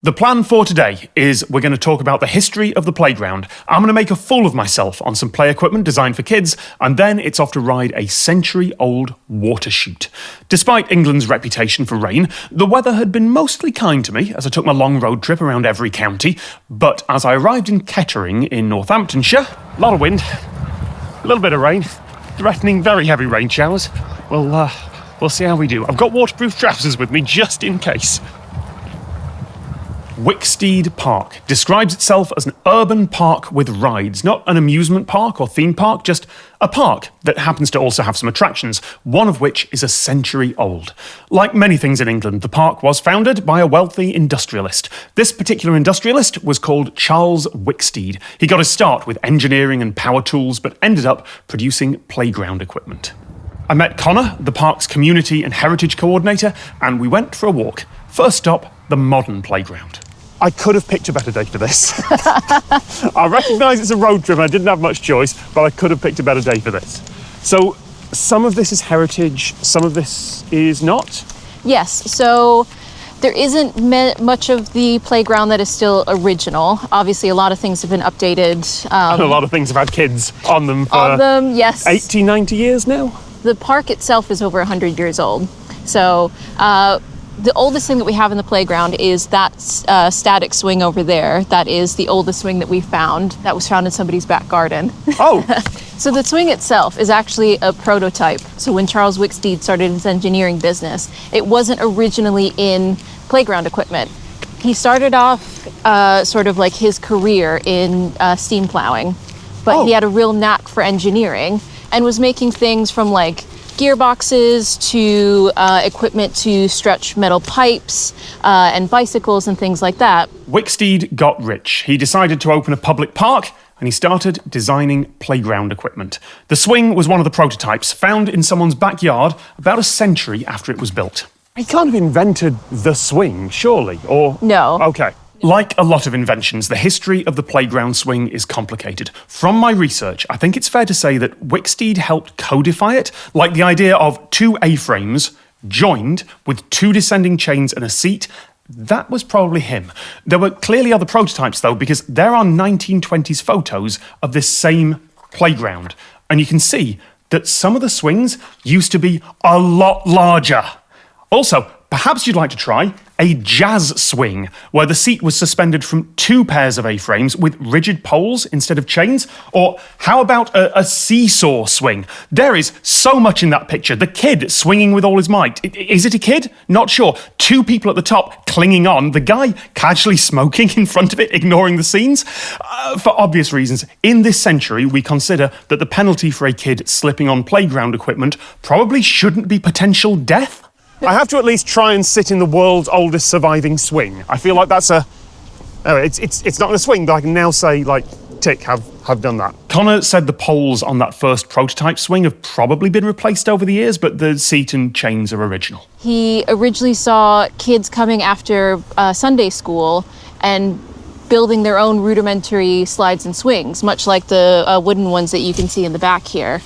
The plan for today is we're going to talk about the history of the playground. I'm going to make a fool of myself on some play equipment designed for kids, and then it's off to ride a century-old water chute. Despite England's reputation for rain, the weather had been mostly kind to me as I took my long road trip around every county, but as I arrived in Kettering in Northamptonshire, a lot of wind, a little bit of rain, threatening very heavy rain showers. We'll see how we do. I've got waterproof trousers with me just in case. Wicksteed Park describes itself as an urban park with rides, not an amusement park or theme park, just a park that happens to also have some attractions, one of which is a century old. Like many things in England, the park was founded by a wealthy industrialist. This particular industrialist was called Charles Wicksteed. He got his start with engineering and power tools, but ended up producing playground equipment. I met Connor, the park's community and heritage coordinator, and we went for a walk. First stop, the modern playground. I could have picked a better day for this. I recognise it's a road trip and I didn't have much choice, but I could have picked a better day for this. So some of this is heritage, some of this is not? Yes, so there isn't much of the playground that is still original. Obviously, a lot of things have been updated. And a lot of things have had kids on them for yes. 80, 90 years now? The park itself is over 100 years old. So the oldest thing that we have in the playground is that static swing over there. That is the oldest swing that we found. That was found in somebody's back garden. Oh! So the swing itself is actually a prototype. So when Charles Wicksteed started his engineering business, it wasn't originally in playground equipment. He started off sort of like his career in steam plowing, but he had a real knack for engineering and was making things from like gearboxes to equipment to stretch metal pipes and bicycles and things like that. Wicksteed got rich. He decided to open a public park and he started designing playground equipment. The swing was one of the prototypes found in someone's backyard about a century after it was built. He can't have invented the swing, surely, or... No. Okay. Like a lot of inventions, the history of the playground swing is complicated. From my research, I think it's fair to say that Wicksteed helped codify it, like the idea of two A-frames joined with two descending chains and a seat. That was probably him. There were clearly other prototypes, though, because there are 1920s photos of this same playground. And you can see that some of the swings used to be a lot larger. Also, perhaps you'd like to try a jazz swing, where the seat was suspended from two pairs of A-frames with rigid poles instead of chains? Or how about a seesaw swing? There is so much in that picture. The kid swinging with all his might. Is it a kid? Not sure. Two people at the top clinging on. The guy casually smoking in front of it, ignoring the scenes. For obvious reasons, in this century, we consider that the penalty for a kid slipping on playground equipment probably shouldn't be potential death. I have to at least try and sit in the world's oldest surviving swing. I feel like that's a... Oh, it's not a swing, but I can now say, like, tick, have done that. Connor said the poles on that first prototype swing have probably been replaced over the years, but the seat and chains are original. He originally saw kids coming after Sunday school and building their own rudimentary slides and swings, much like the wooden ones that you can see in the back here.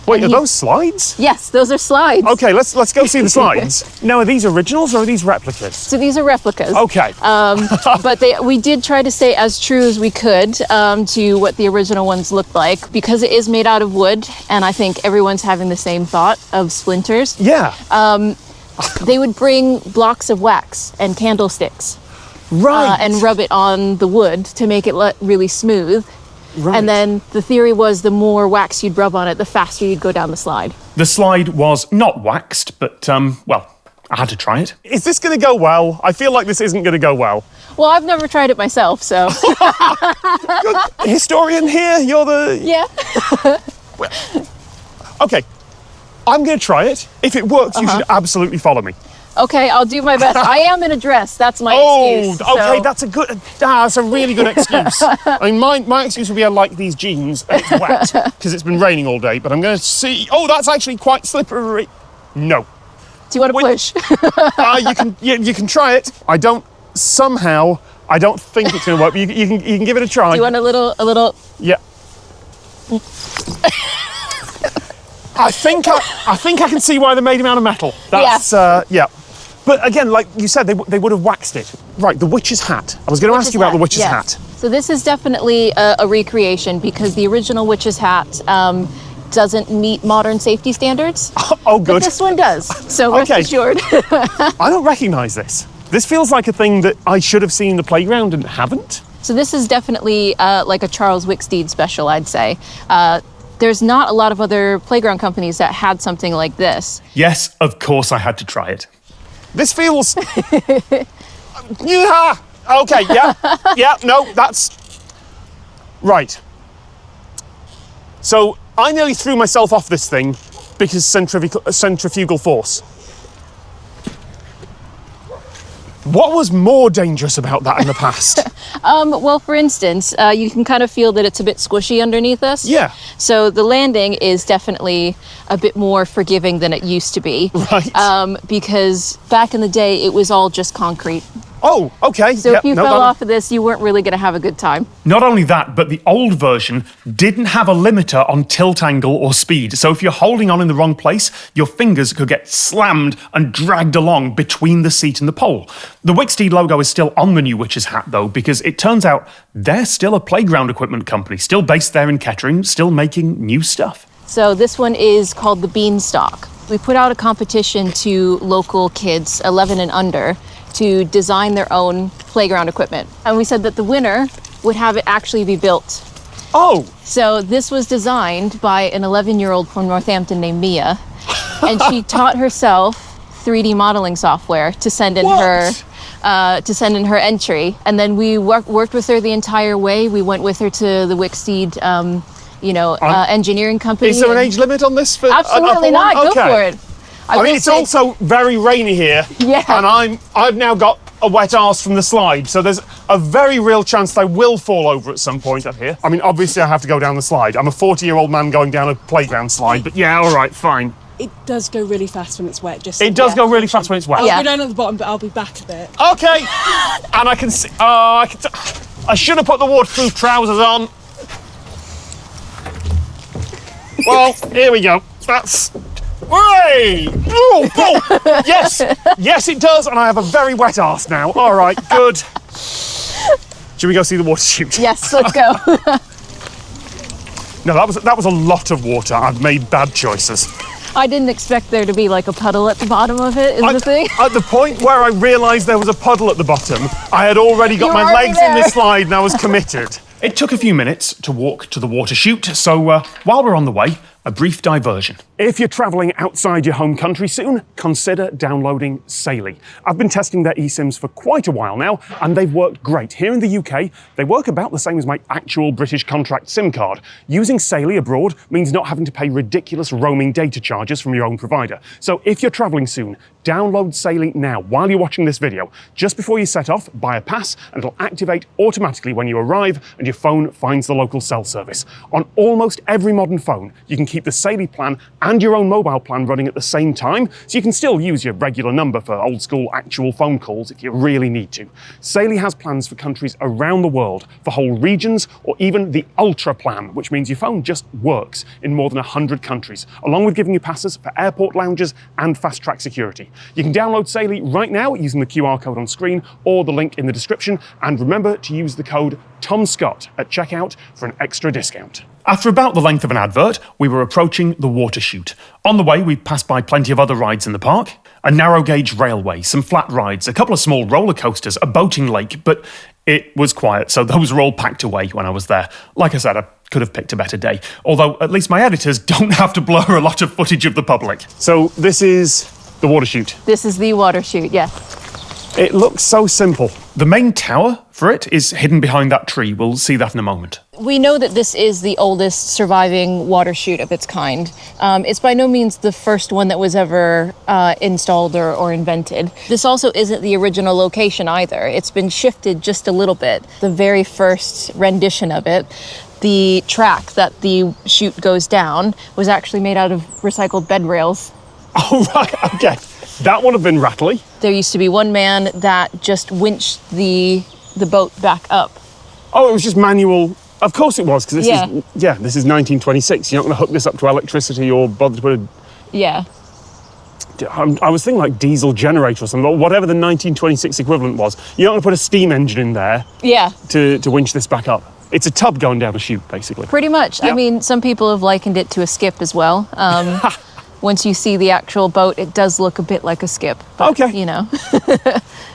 Wait, are those slides? Yes, those are slides. Okay, let's go see the slides. Now, are these originals or are these replicas? So these are replicas. Okay. But we did try to stay as true as we could to what the original ones looked like, because it is made out of wood, and I think everyone's having the same thought of splinters. Yeah. They would bring blocks of wax and candlesticks. Right. And rub it on the wood to make it really smooth. Right. And then the theory was the more wax you'd rub on it, the faster you'd go down the slide. The slide was not waxed, but, well, I had to try it. Is this going to go well? I feel like this isn't going to go well. Well, I've never tried it myself, so... You're the historian here? You're the... Yeah. Well, okay, I'm going to try it. If it works, you should absolutely follow me. Okay, I'll do my best. I am in a dress. That's my excuse. Oh, okay, so. that's a really good excuse. I mean, my excuse would be I like these jeans and it's wet because it's been raining all day, but I'm going to see... Oh, that's actually quite slippery. No. Do you want to push? You can try it. I don't think it's going to work, but you can give it a try. Do you want a little... Yeah. I think I can see why they made him out of metal. That's, yeah. But again, like you said, they would have waxed it. Right, the witch's hat. I was going to ask you about the witch's hat. So this is definitely a recreation because the original witch's hat doesn't meet modern safety standards. Oh, good. But this one does, so rest assured. I don't recognise this. This feels like a thing that I should have seen in the playground and haven't. So this is definitely like a Charles Wicksteed special, I'd say. There's not a lot of other playground companies that had something like this. Yes, of course I had to try it. This feels... Yeah. Okay, yeah, no, that's... Right. So, I nearly threw myself off this thing because centrifugal force. What was more dangerous about that in the past? Well, for instance, you can kind of feel that it's a bit squishy underneath us. Yeah. So the landing is definitely a bit more forgiving than it used to be. Right. Because back in the day, it was all just concrete. Oh, okay. So if you fell off of this, you weren't really going to have a good time. Not only that, but the old version didn't have a limiter on tilt angle or speed. So if you're holding on in the wrong place, your fingers could get slammed and dragged along between the seat and the pole. The Wicksteed logo is still on the new witch's hat, though, because it turns out they're still a playground equipment company, still based there in Kettering, still making new stuff. So this one is called the Beanstalk. We put out a competition to local kids, 11 and under, to design their own playground equipment. And we said that the winner would have it actually be built. Oh! So this was designed by an 11-year-old from Northampton named Mia. And she taught herself 3D modeling software to send in her entry. And then we worked with her the entire way. We went with her to the Wicksteed engineering company. Is there an age limit on this? Absolutely not. Go for it. I mean, it's also very rainy here. Yeah. And I've now got a wet arse from the slide, so there's a very real chance that I will fall over at some point up here. I mean, obviously I have to go down the slide. I'm a 40-year-old man going down a playground slide, but yeah, all right, fine. It does go really fast when it's wet. It does go really fast when it's wet. I'll go down at the bottom, but I'll be back a bit. Okay. And I can see... I should have put the waterproof trousers on. Well, here we go. That's... Hooray! Oh, yes! Yes, it does, and I have a very wet arse now. All right, good. Should we go see the water chute? Yes, let's go. No, that was a lot of water. I've made bad choices. I didn't expect there to be like a puddle at the bottom of it, the thing. At the point where I realised there was a puddle at the bottom, I had already got my legs in this slide and I was committed. It took a few minutes to walk to the water chute, so while we're on the way, a brief diversion. If you're travelling outside your home country soon, consider downloading Saily. I've been testing their eSIMs for quite a while now, and they've worked great. Here in the UK, they work about the same as my actual British contract SIM card. Using Saily abroad means not having to pay ridiculous roaming data charges from your own provider. So if you're travelling soon, download Saily now while you're watching this video. Just before you set off, buy a pass, and it'll activate automatically when you arrive and your phone finds the local cell service. On almost every modern phone, you can keep the Saily plan and your own mobile plan running at the same time, so you can still use your regular number for old school actual phone calls if you really need to. Saily has plans for countries around the world, for whole regions, or even the Ultra plan, which means your phone just works in more than 100 countries, along with giving you passes for airport lounges and fast track security. You can download Saily right now using the QR code on screen or the link in the description, and remember to use the code TOMSCOTT at checkout for an extra discount. After about the length of an advert, we were approaching the water chute. On the way, we passed by plenty of other rides in the park, a narrow gauge railway, some flat rides, a couple of small roller coasters, a boating lake, but it was quiet, so those were all packed away when I was there. Like I said, I could have picked a better day, although at least my editors don't have to blur a lot of footage of the public. So this is the water chute. This is the water chute, yes. It looks so simple. The main tower for it is hidden behind that tree. We'll see that in a moment. We know that this is the oldest surviving water chute of its kind. It's by no means the first one that was ever installed or invented. This also isn't the original location either. It's been shifted just a little bit. The very first rendition of it, the track that the chute goes down, was actually made out of recycled bed rails. Oh, right, okay. That would have been rattly. There used to be one man that just winched the boat back up. Oh, it was just manual. Of course it was, because this is 1926. You're not going to hook this up to electricity or bother to put a... Yeah. I was thinking like diesel generator or something, or whatever the 1926 equivalent was. You're not going to put a steam engine in there Yeah. to winch this back up. It's a tub going down a chute, basically. Pretty much. Yeah. I mean, some people have likened it to a skip as well. Once you see the actual boat, it does look a bit like a skip. But, Okay. You know.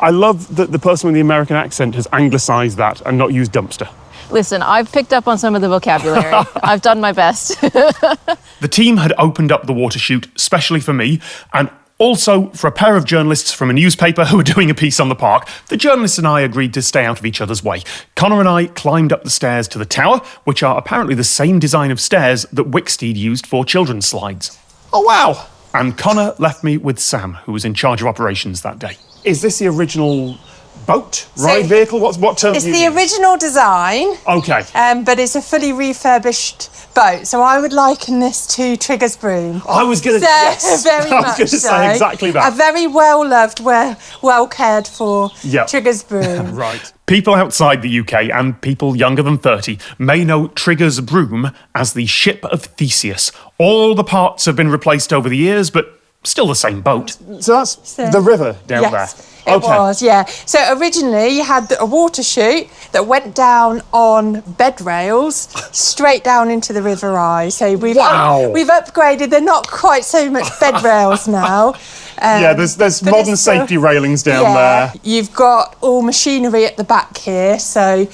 I love that the person with the American accent has anglicised that and not used dumpster. Listen, I've picked up on some of the vocabulary. I've done my best. The team had opened up the water chute specially for me, and also for a pair of journalists from a newspaper who were doing a piece on the park. The journalists and I agreed to stay out of each other's way. Connor and I climbed up the stairs to the tower, which are apparently the same design of stairs that Wicksteed used for children's slides. Oh, wow. And Connor left me with Sam, who was in charge of operations that day. Is this the original boat, ride vehicle? What term It's do you the use? original design, Okay. but it's a fully refurbished boat. So I would liken this to Trigger's Broom. I was going to Very I was much going to so. say exactly that. A very well-loved, well cared for Yep. Trigger's Broom. Right. People outside the UK and people younger than 30 may know Trigger's Broom as the ship of Theseus. All the parts have been replaced over the years, but still the same boat. So that's the river down Yes, there. it was, yeah. So originally you had a water chute that went down on bed rails straight down into the River Eye. So we've upgraded. They're not quite so much bed rails now. Yeah, there's but modern it's still- safety railings down yeah, there. You've got all machinery at the back here. So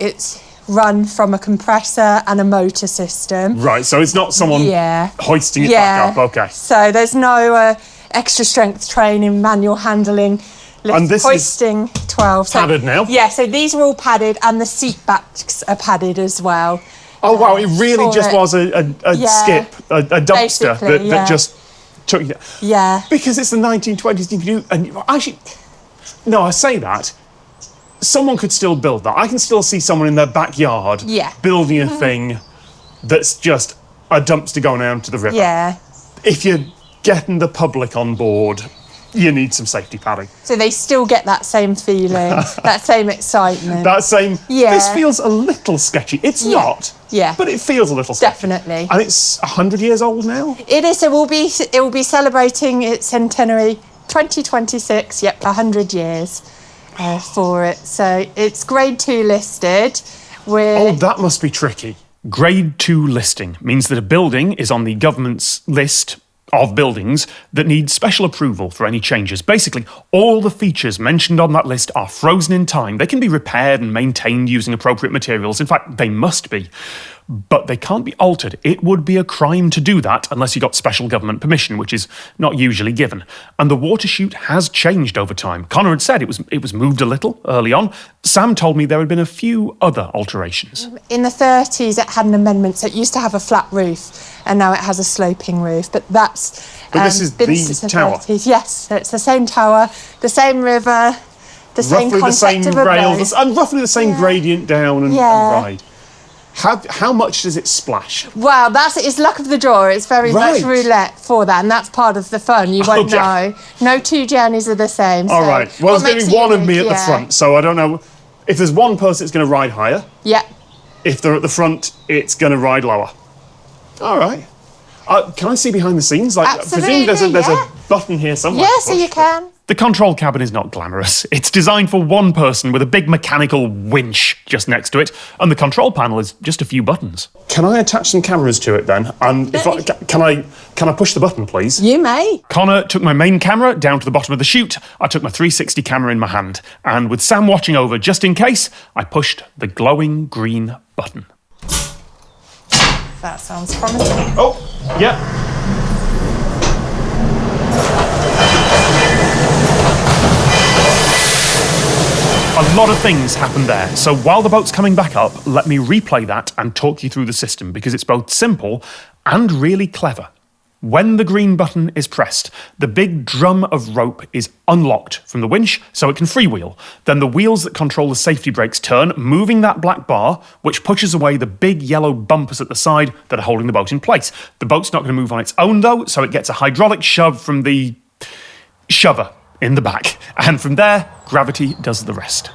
it's run from a compressor and a motor system. Right, so it's not someone hoisting it back up, okay. So there's no extra strength training, manual handling, And this is hoisting 12. So, padded now? Yeah, so these are all padded and the seat backs are padded as well. Oh, wow, it really for just it. was a skip, a dumpster Basically, that just took you. Yeah. Because it's the 1920s, you can do, and actually, no, I say that. Someone could still build that. I can still see someone in their backyard building a thing that's just a dumpster going down to the river. Yeah. If you're getting the public on board, you need some safety padding. So they still get that same feeling, that same excitement. That same, Yeah. this feels a little sketchy. It's not, but it feels a little sketchy. Definitely. And it's 100 years old now? It is. It will be celebrating its centenary 2026. Yep, 100 years for it. So it's Grade 2 listed. Oh, that must be tricky. Grade 2 listing means that a building is on the government's list of buildings that need special approval for any changes. Basically, all the features mentioned on that list are frozen in time. They can be repaired and maintained using appropriate materials. In fact, they must be. But they can't be altered. It would be a crime to do that unless you got special government permission, which is not usually given. And the water chute has changed over time. Connor had said it was moved a little early on. Sam told me there had been a few other alterations. In the 30s, it had an amendment. So it used to have a flat roof, and now it has a sloping roof. But that's this is been the since the tower? 30s. Yes, it's the same tower, the same river, the same Roughly the same concept of a rails, boat. and roughly the same gradient down and ride. How much does it splash? Well, it's luck of the draw. It's very much roulette for that, and that's part of the fun. You won't know. No two journeys are the same. All so right. Well, what there's going makes to be it one of me at unique, the front, so I don't know. If there's one person, it's going to ride higher. Yeah. If they're at the front, it's going to ride lower. All right. Can I see behind the scenes? I presume there's a button here somewhere. Yeah, so you can. The control cabin is not glamorous. It's designed for one person with a big mechanical winch just next to it, and the control panel is just a few buttons. Can I attach some cameras to it then? And can I push the button, please? You may. Connor took my main camera down to the bottom of the chute. I took my 360 camera in my hand, and with Sam watching over just in case, I pushed the glowing green button. That sounds promising. Oh, yeah. A lot of things happened there, so while the boat's coming back up, let me replay that and talk you through the system, because it's both simple and really clever. When the green button is pressed, the big drum of rope is unlocked from the winch so it can freewheel. Then the wheels that control the safety brakes turn, moving that black bar, which pushes away the big yellow bumpers at the side that are holding the boat in place. The boat's not going to move on its own, though, so it gets a hydraulic shove from the shover in the back. And from there, gravity does the rest.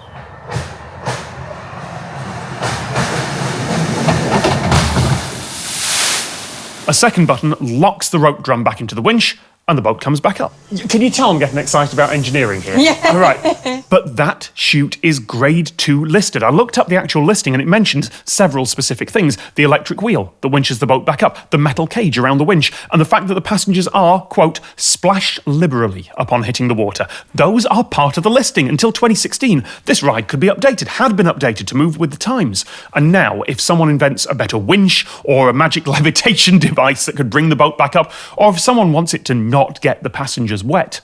A second button locks the rope drum back into the winch, and the boat comes back up. Can you tell I'm getting excited about engineering here? Yeah. All right. But that chute is grade 2 listed. I looked up the actual listing and it mentions several specific things. The electric wheel that winches the boat back up, the metal cage around the winch, and the fact that the passengers are, quote, splashed liberally upon hitting the water. Those are part of the listing. Until 2016, this ride could be updated, had been updated to move with the times. And now, if someone invents a better winch or a magic levitation device that could bring the boat back up, or if someone wants it to not get the passengers wet,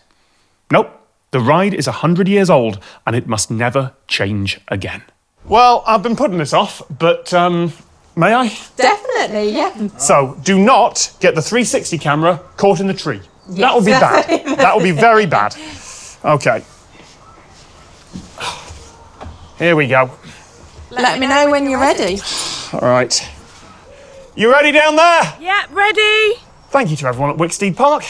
nope. The ride is 100 years old and it must never change again. Well, I've been putting this off, but may I? Definitely, yeah. So, do not get the 360 camera caught in the tree. That would be bad. That would be very bad. Okay. Here we go. Let me know when you're ready. All right. You ready down there? Yeah, ready? Thank you to everyone at Wicksteed Park.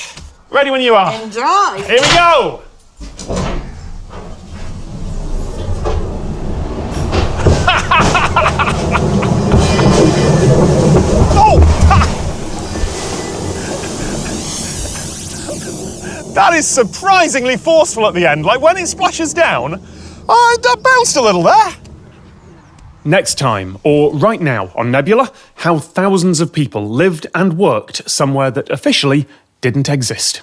Ready when you are. Enjoy. Here we go. Oh! That is surprisingly forceful at the end. Like when it splashes down, I bounced a little there. Next time, or right now on Nebula, how thousands of people lived and worked somewhere that officially didn't exist.